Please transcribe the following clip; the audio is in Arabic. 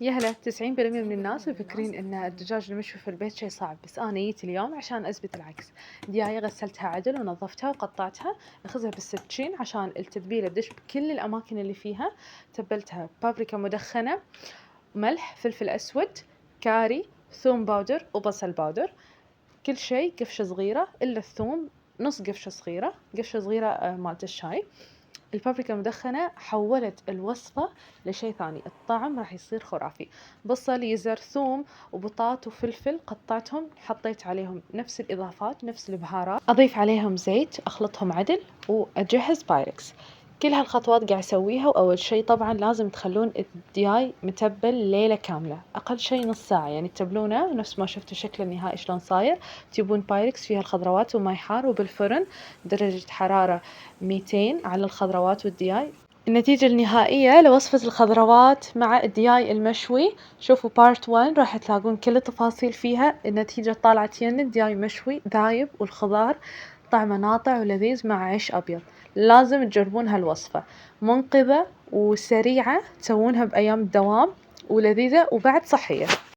يا هلا 90% من الناس مفكرين ان الدجاج المشوي في البيت شيء صعب، بس انا جيت اليوم عشان اثبت العكس. دياية غسلتها عدل ونظفتها وقطعتها، اخذها بالسكين عشان التتبيله تدش بكل الاماكن اللي فيها. تبلتها بابريكا مدخنه، ملح، فلفل اسود، كاري، ثوم باودر وبصل باودر. كل شيء قفشه صغيره الا الثوم، نص قفشه صغيره، قفشه صغيره مالت الشاي. البابريكا المدخنة حولت الوصفة لشيء ثاني، الطعم راح يصير خرافي. بصل، يزر، ثوم وبطاط وفلفل قطعتهم، حطيت عليهم نفس الإضافات نفس البهارات، أضيف عليهم زيت، أخلطهم عدل وأجهز بايركس. كل هالخطوات قاعد أسويها، وأول شيء طبعا لازم تخلون الدياي متبل ليلة كاملة، أقل شيء نص ساعة، يعني تبلونه نفس ما شفتوا الشكل النهائي شلون صاير. تجيبون بايركس فيها الخضروات وماي حار وبالفرن درجة حرارة 200 على الخضروات والدياي. النتيجة النهائية لوصفة الخضروات مع الدياي المشوي، شوفوا بارت 1 راح تلاقون كل التفاصيل فيها. النتيجة طالعت ين الدياي مشوي ذايب، والخضار طعمه ناطع ولذيذ مع عيش أبيض. لازم تجربون هالوصفة، منقذة وسريعة، تسوونها بأيام الدوام ولذيذة وبعد صحية.